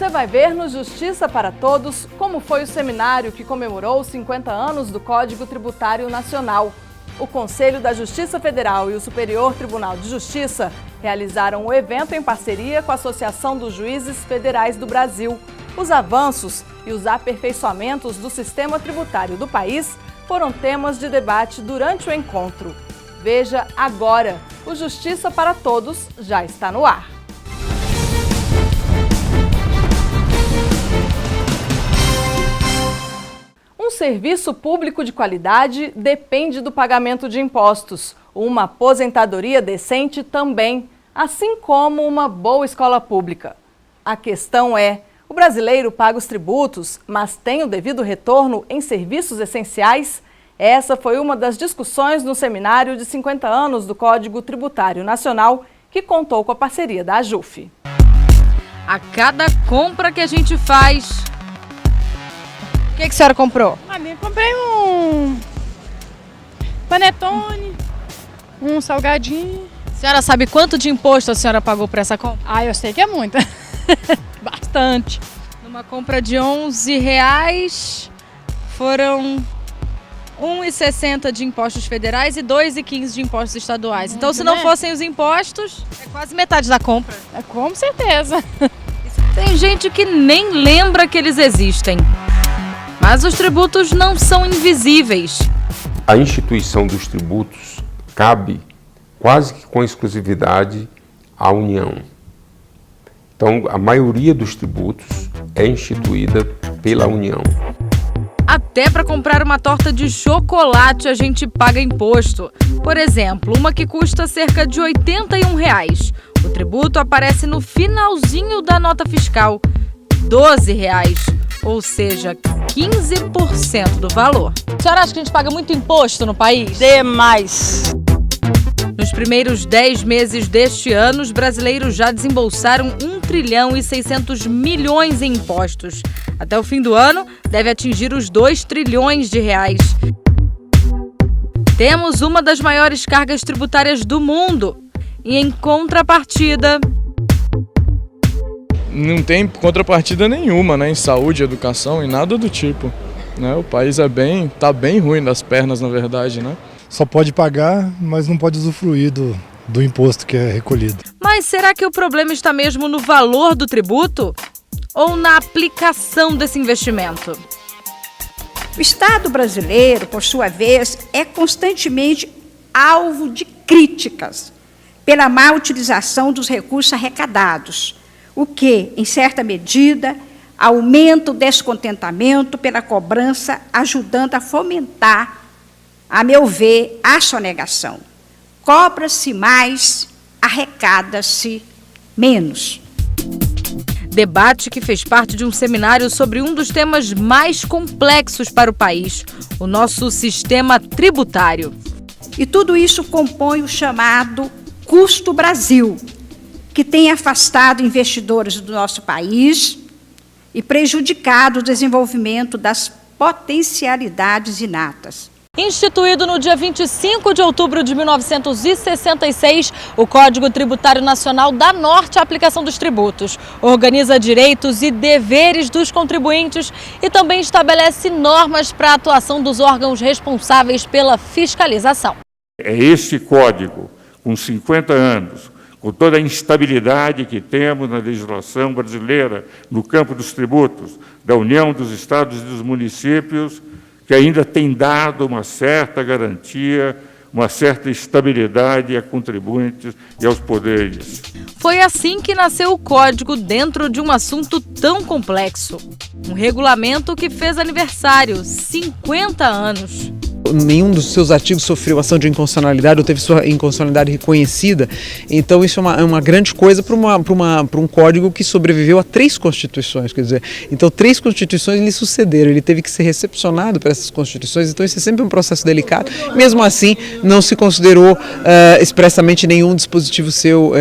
Você vai ver no Justiça para Todos como foi o seminário que comemorou os 50 anos do Código Tributário Nacional. O Conselho da Justiça Federal e o Superior Tribunal de Justiça realizaram o evento em parceria com a Associação dos Juízes Federais do Brasil. Os avanços e os aperfeiçoamentos do sistema tributário do país foram temas de debate durante o encontro. Veja agora, o Justiça para Todos já está no ar. Um serviço público de qualidade depende do pagamento de impostos. Uma aposentadoria decente também, assim como uma boa escola pública. A questão é, o brasileiro paga os tributos, mas tem o devido retorno em serviços essenciais? Essa foi uma das discussões no seminário de 50 anos do Código Tributário Nacional, que contou com a parceria da AJUF. A cada compra que a gente faz... O que a senhora comprou? Eu comprei um panetone, um salgadinho. A senhora sabe quanto de imposto a senhora pagou por essa compra? Eu sei que é muito. Bastante. Numa compra de R$11, foram R$1,60 de impostos federais e R$2,15 de impostos estaduais. Então, se não fossem os impostos, é quase metade da compra. Com certeza. Tem gente que nem lembra que eles existem. Mas os tributos não são invisíveis. A instituição dos tributos cabe quase que com exclusividade à União. Então, a maioria dos tributos é instituída pela União. Até para comprar uma torta de chocolate a gente paga imposto. Por exemplo, uma que custa cerca de R$81. O tributo aparece no finalzinho da nota fiscal, R$12. Ou seja, 15% do valor. A senhora acha que a gente paga muito imposto no país? Demais! Nos primeiros 10 meses deste ano, os brasileiros já desembolsaram R$1,6 trilhão em impostos. Até o fim do ano, deve atingir os R$2 trilhões. Temos uma das maiores cargas tributárias do mundo. E em contrapartida... Não tem contrapartida nenhuma, né, em saúde, educação e nada do tipo, né? O país tá bem ruim das pernas, na verdade, né? Só pode pagar, mas não pode usufruir do imposto que é recolhido. Mas será que o problema está mesmo no valor do tributo ou na aplicação desse investimento? O Estado brasileiro, por sua vez, é constantemente alvo de críticas pela má utilização dos recursos arrecadados, o que, em certa medida, aumenta o descontentamento pela cobrança, ajudando a fomentar, a meu ver, a sonegação. Cobra-se mais, arrecada-se menos. Debate que fez parte de um seminário sobre um dos temas mais complexos para o país, o nosso sistema tributário. E tudo isso compõe o chamado Custo Brasil, que tem afastado investidores do nosso país e prejudicado o desenvolvimento das potencialidades inatas. Instituído no dia 25 de outubro de 1966, o Código Tributário Nacional dá norte à aplicação dos tributos, organiza direitos e deveres dos contribuintes e também estabelece normas para a atuação dos órgãos responsáveis pela fiscalização. É este código, com 50 anos, com toda a instabilidade que temos na legislação brasileira, no campo dos tributos, da União, dos estados e dos municípios, que ainda tem dado uma certa garantia, uma certa estabilidade a contribuintes e aos poderes. Foi assim que nasceu o Código dentro de um assunto tão complexo. Um regulamento que fez aniversário, 50 anos. Nenhum dos seus artigos sofreu ação de inconstitucionalidade ou teve sua inconstitucionalidade reconhecida. Então isso é uma grande coisa para um código que sobreviveu a 3 constituições. Quer dizer, então 3 constituições lhe sucederam, ele teve que ser recepcionado para essas constituições, então isso é sempre um processo delicado. Mesmo assim, não se considerou expressamente nenhum dispositivo seu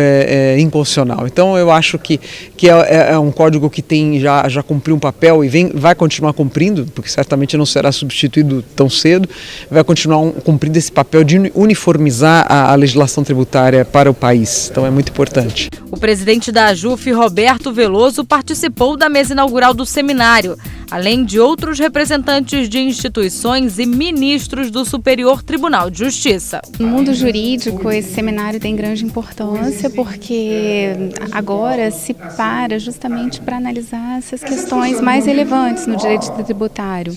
inconstitucional. Então eu acho que é um código que já cumpriu um papel e vai continuar cumprindo, porque certamente não será substituído tão cedo. vai continuar cumprindo esse papel de uniformizar a legislação tributária para o país. Então é muito importante. O presidente da AJUF, Roberto Veloso, participou da mesa inaugural do seminário, além de outros representantes de instituições e ministros do Superior Tribunal de Justiça. No mundo jurídico, esse seminário tem grande importância porque agora se para justamente para analisar essas questões mais relevantes no direito tributário.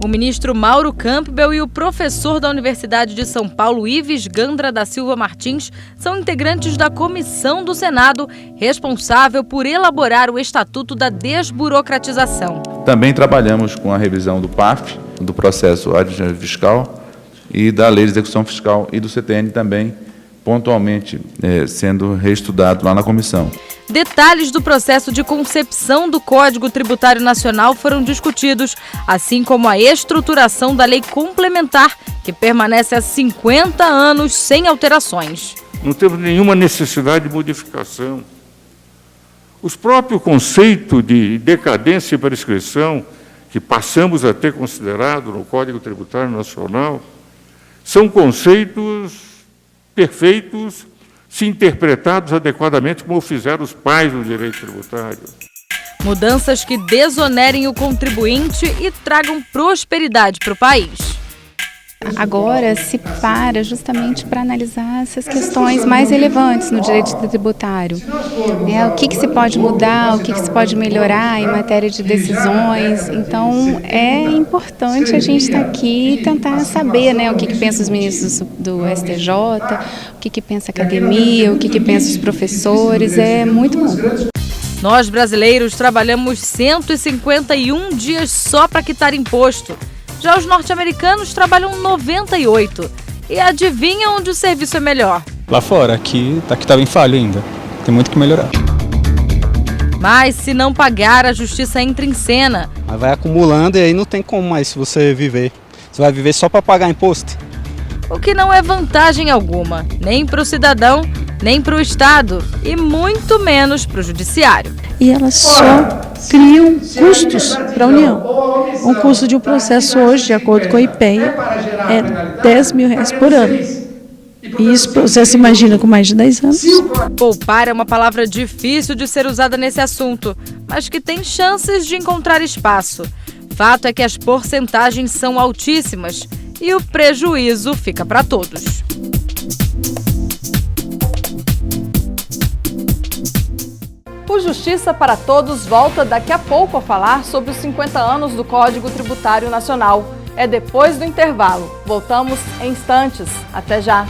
O ministro Mauro Campbell e o professor da Universidade de São Paulo, Ives Gandra da Silva Martins, são integrantes da comissão do Senado responsável por elaborar o Estatuto da Desburocratização. Também trabalhamos com a revisão do PAF, do processo administrativo fiscal e da Lei de Execução Fiscal e do CTN também, pontualmente sendo reestudado lá na comissão. Detalhes do processo de concepção do Código Tributário Nacional foram discutidos, assim como a estruturação da lei complementar, que permanece há 50 anos sem alterações. Não temos nenhuma necessidade de modificação. Os próprios conceitos de decadência e prescrição, que passamos a ter considerado no Código Tributário Nacional, são conceitos perfeitos, se interpretados adequadamente como fizeram os pais do direito tributário. Mudanças que desonerem o contribuinte e tragam prosperidade para o país. Agora se para justamente para analisar essas questões mais relevantes no direito tributário. O que se pode mudar, o que se pode melhorar em matéria de decisões. Então é importante a gente estar aqui e tentar saber o que pensam os ministros do STJ, o que pensa a academia, o que pensam os professores. É muito bom. Nós brasileiros trabalhamos 151 dias só para quitar imposto. Já os norte-americanos trabalham 98. E adivinha onde o serviço é melhor? Lá fora, aqui estava em falha ainda. Tem muito que melhorar. Mas se não pagar, a justiça entra em cena. Mas vai acumulando e aí não tem como mais você viver. Você vai viver só para pagar imposto. O que não é vantagem alguma, nem para o cidadão, nem para o Estado e muito menos para o Judiciário. E elas só criam custos para a União. Um custo de um processo hoje, de acordo com a IPEA, é R$10 mil por ano. E isso você se imagina com mais de 10 anos. Poupar é uma palavra difícil de ser usada nesse assunto, mas que tem chances de encontrar espaço. Fato é que as porcentagens são altíssimas e o prejuízo fica para todos. O Justiça para Todos volta daqui a pouco a falar sobre os 50 anos do Código Tributário Nacional. É depois do intervalo. Voltamos em instantes. Até já!